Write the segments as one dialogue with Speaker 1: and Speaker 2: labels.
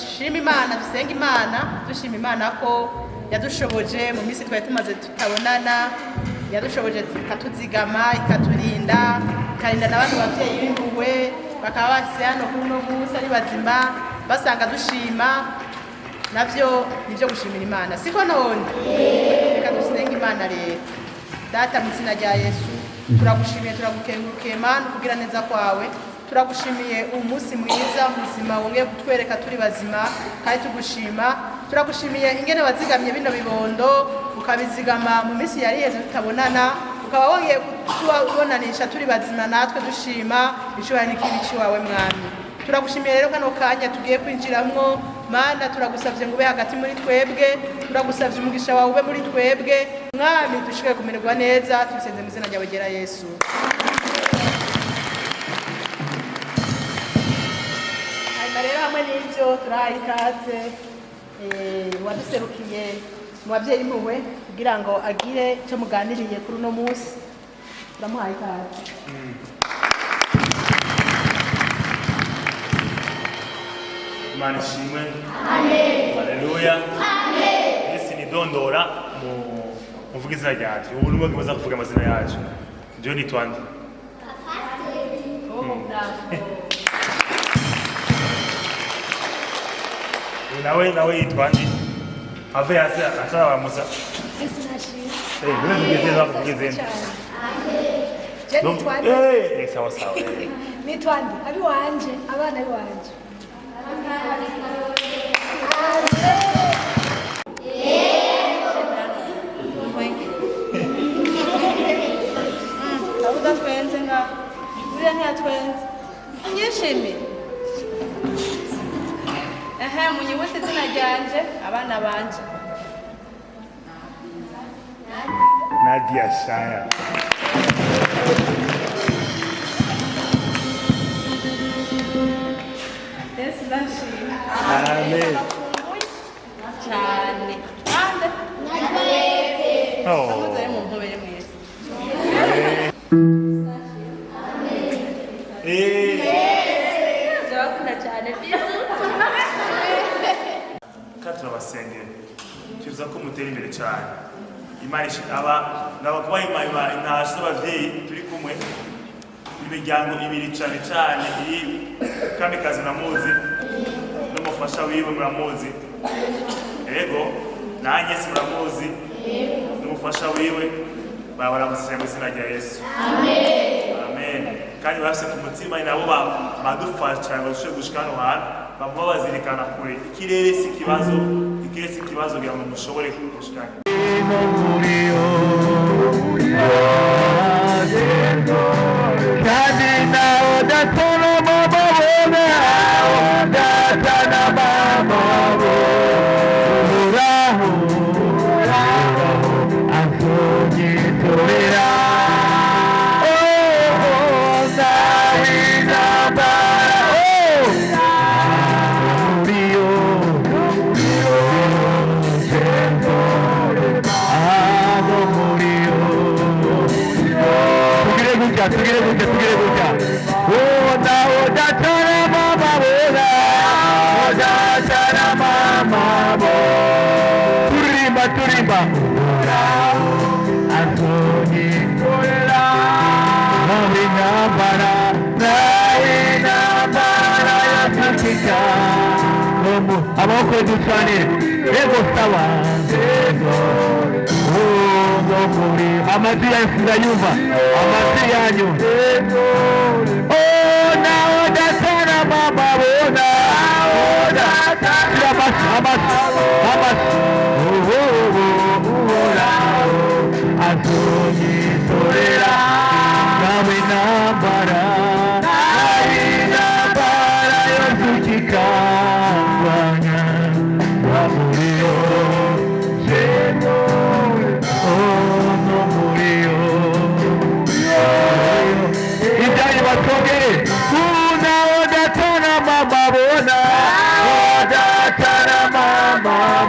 Speaker 1: dushima Imana dusenga Imana dushima Imana ko yadushoboje mu minsi twari tumaze tutabonana, yadushoboje ikatuzigama ikaturinda ikarinda n'abantu bavyeyi b'impuhwe bakaba bashyize hano kuri uno munsi ari bazima basanga dushima, navyo nivyo gushimira Imana siko none. Reka dusenga Imana rero. Data mu izina rya Yesu turagushimiye turagukengurukiye Mana kugira neza kwawe, turagushimiye umunsi mwiza muzima wongeye kutwereka turi bazima kandi tugushima. Turagushimiye ingene wazigamye bino bibondo ukabizigama mu minsi yari yeze tutabonana, ukaba wongeye kutubonanisha turi bazima natwe dushima ishobora n'ikibici wawe Mwami. Turagushimiye rero kano kanya tugiye kwinjiramwo Mana, turagusavye ngo ube hagati muri twebwe, turagusavye umugisha wawe ube muri twebwe Mwami, dushobore kumererwa neza tubisenze mu izina ryawe ryera Yesu. Hanyuma rero hamwe n'ivyo turahaye ikaze waduserukiye mu bavyeyi impuhwe kugira ngo agire icyo muganiriye kuri uno munsi, turamuhaye ikaze.
Speaker 2: Imana ishimwe. Amen. Haleluya. Amen. Yesu ni dondora muvuga izina ryacu. Ubu ni bwo baza kuvuga amazina yacu. Ndio ni twandi. Nawe yitwandi. Ave hasi ashaka Musa.
Speaker 3: Yesu nashimwe.
Speaker 2: Kugezeza.
Speaker 3: Amen. Je twandi.
Speaker 2: Sawa sawa.
Speaker 3: Ni twandi abi wanje abana abi wanje.
Speaker 1: Avuga twenze nga buriya ntiyatwenze nyishimye. Munyibutse izina ryanje abana banje.
Speaker 2: Nadia Shaya.
Speaker 1: Yesu nashimwe.
Speaker 2: Amen.
Speaker 1: Cyane. Ande.
Speaker 2: Oh.
Speaker 1: Muzaye mu mpobere mwese. Ndabakunda cyane bisu.
Speaker 2: Katurabasengera. Kiruza ko mutera imbere cyane. Imana ishikaba nabakubaye intasho z'abavyeyi turi kumwe. Imiryango ibiri cyane cyane iyi Kamikazi muramuzi n'umufasha wiwe muramuzi, ego nanjye si muramuzi n'umufasha wiwe baramusije mu izina rya Yesu. Amen. Amen. Kandi bafise ku mutima nabo badufasha cyane bashobore gushika hano hantu bamwe bazirikana kure ikirere si ikibazo kugira ngo mushobore gushika.
Speaker 4: Amoko dushane ego sawa muri amazi ya yumva amazi yanyu nawe datana mama bona atonyitorera nawe nambara yosukika Mama,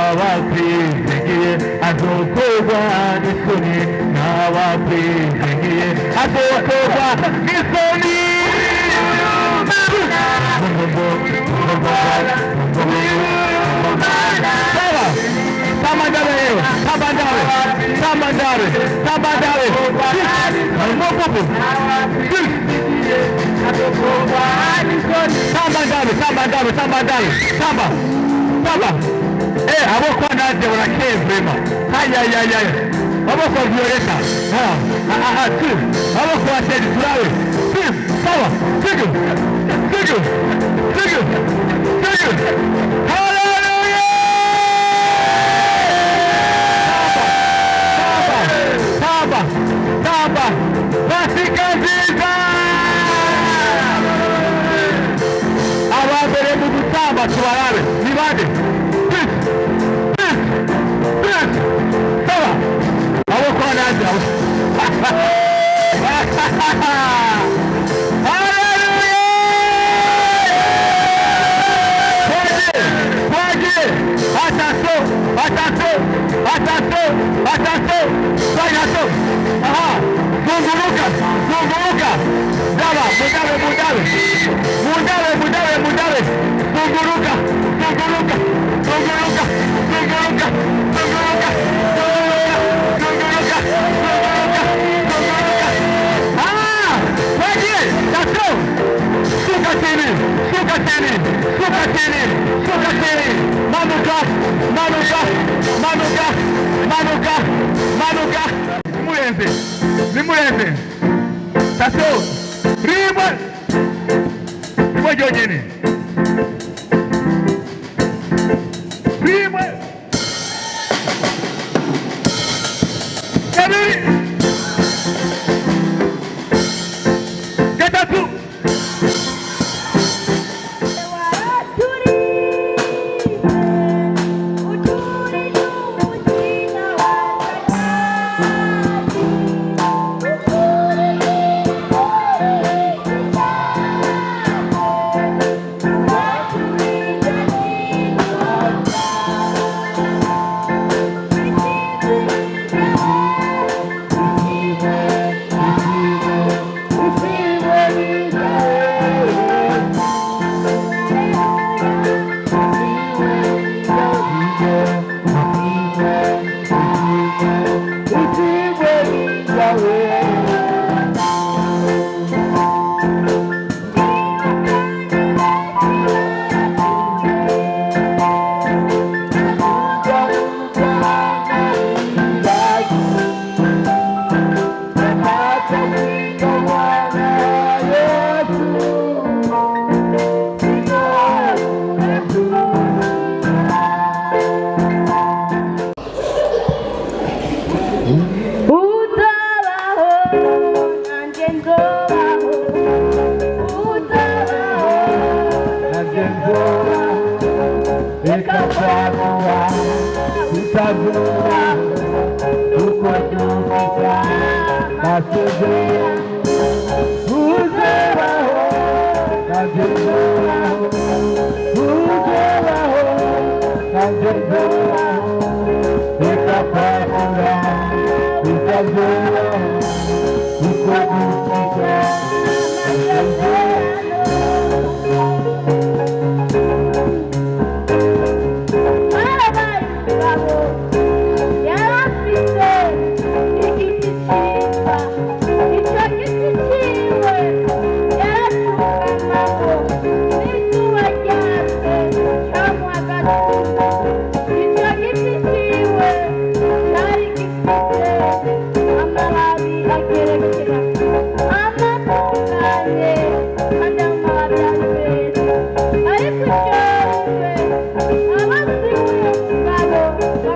Speaker 4: n'abakwizigiye azokorwa n'isoni n'abakwizigiye azokorwa n'isoni aboko naje urakeye vrema ayayayaya aboko violeta aboko watezi turawe sawa sigu haleluya saba Pasika nziza abambere mu gutamba tubarabe ni bande sawa aboko naje Attention, aha, zunguruka, daba, mudale, zunguruka, suka chini, manuka, nimulenze, tato, rimwe jonyene, kabiri, gatatu,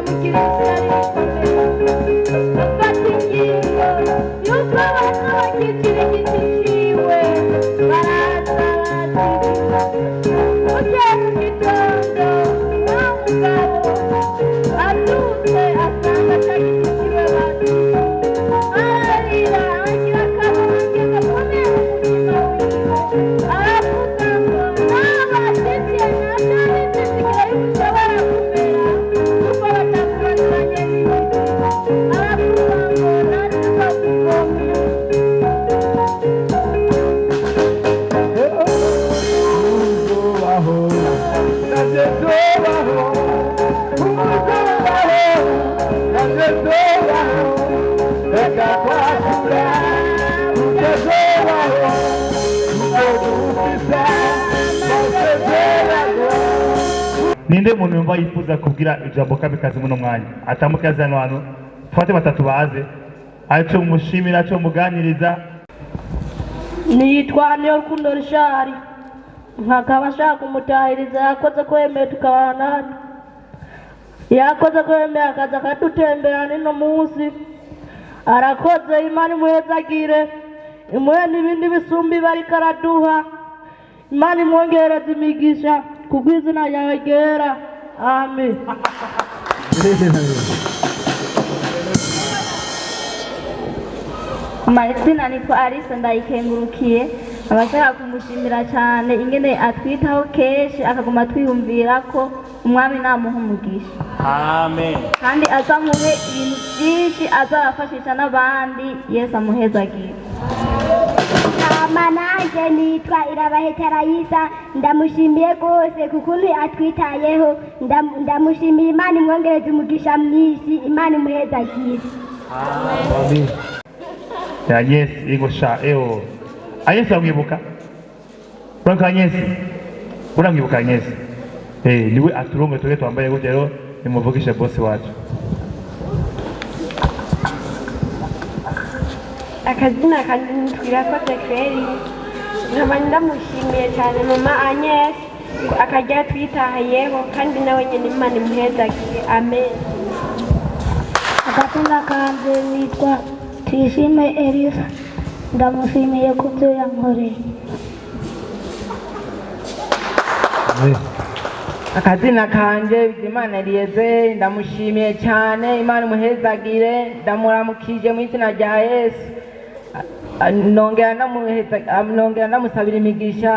Speaker 3: Thank you.
Speaker 4: Ninde muntu yumva yifuza kubwira ijambo kamikazi muno mwanya atamukazi hano hantu twate batatu baze aco mushimira aco muganiriza.
Speaker 5: Nitwa Niyorukundo Rishari nkakaba ashaka kumutahiriza yakoze kwemera tukabana yakoze kwemera akaza akadutembera nino munsi arakoze Imana imuhezagire imuhe n'ibindi bisumbi bariko araduha Imana imwongereze imigisha kubw'izina ryawe ryera amen.
Speaker 6: Amazina nitwa Alice ndayikengurukiye abashaka kumushimira cyane ingene atwitaho kenshi akaguma atwiyumvira ko umwami namuha umugisha
Speaker 2: amen
Speaker 6: kandi azamuhe ibintu byinshi azabafashisha n'abandi Yesu amuhezagire.
Speaker 7: Mananje nitwa Irabahetarayisa ndamushimiye rwose kukuntu atwitayeho ndamushimiye Imana imwongereze umugisha mwinshi Imana imuhezagire
Speaker 4: Amen. Ya Yes igosha eo. Ayesa mwibuka? Franka Yes. Uramwibuka Yes. Niwe aturongo toke twambaye gute rero nimuvugishe boss wacu.
Speaker 8: Akazina kanitwira ko Tekferi nkaba ndamushimiye cyane mama Agnes akajya twitahayeho kandi nawe nyine Imana imuhezagire amen.
Speaker 3: Akazina kanje nitwa Tuyishime Elisa ndamushimiye ku byo yankoreye.
Speaker 9: Akazina kanje Imana Eliezer ndamushimiye cyane Imana imuhezagire ndamuramukije mu izina rya Yesu. Nongera ndamusabira imigisha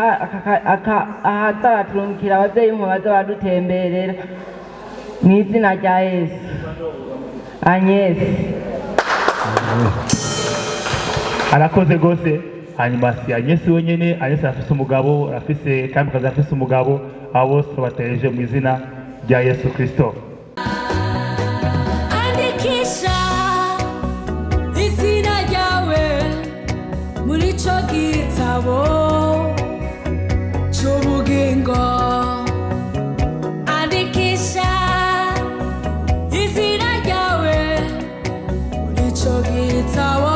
Speaker 9: ahazaraturungikira ababyeyi mu baza badutemberera mu izina rya Yesu. Agnes
Speaker 4: arakoze gose hanyuma si Agnes wenyene. Agnes afise umugabo afise kamikazi afise umugabo abo bose bateje mu izina rya Yesu Kristo.
Speaker 10: Andikisha izina ryawe muri cyo gitabo cy'ubugingo. Andikisha izina ryawe muri cyo gitabo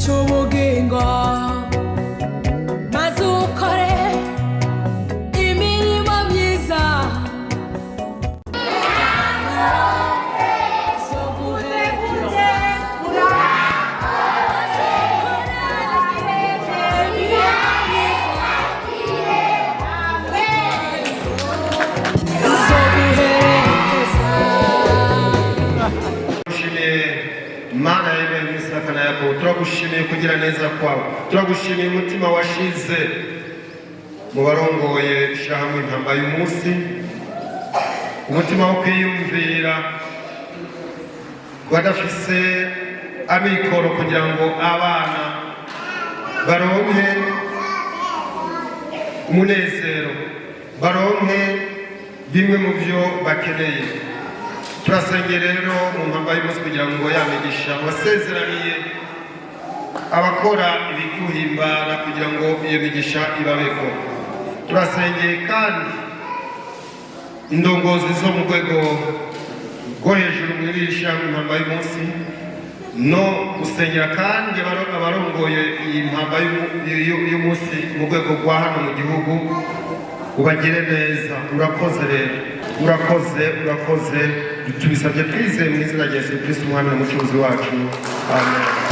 Speaker 10: cy'ubugingo maze ukore imirimo myiza zo guherekeza
Speaker 11: Mana yewe misakana yako turagushimiye kugira neza kwawe turagushimiye umutima washize mu barongoye ishyirahamwe intamba y'umunsi umutima wo kwiyumvira badafise amikoro kugira ngo abana baronke umunezero baronke bimwe mu byo bakeneye. Turasengera rero mu mpamba y'umunsi kugira ngo yamigisha wasezeraniye abakora ibiguhimbara kugira ngo iyo migisha ibabeko. Turasengeye kandi indongozi zo mu rwego rwo hejuru muri iri shyirahamwe impamba y'umunsi no gusengera kandi abarongoye iyi mpamba y'umunsi mu rwego rwa hano mu gihugu ubagire neza. Urakoze rero urakoze tubisabye twizeye mu izina rya Yesu Kristo umwami n'umucunguzi wacu amen.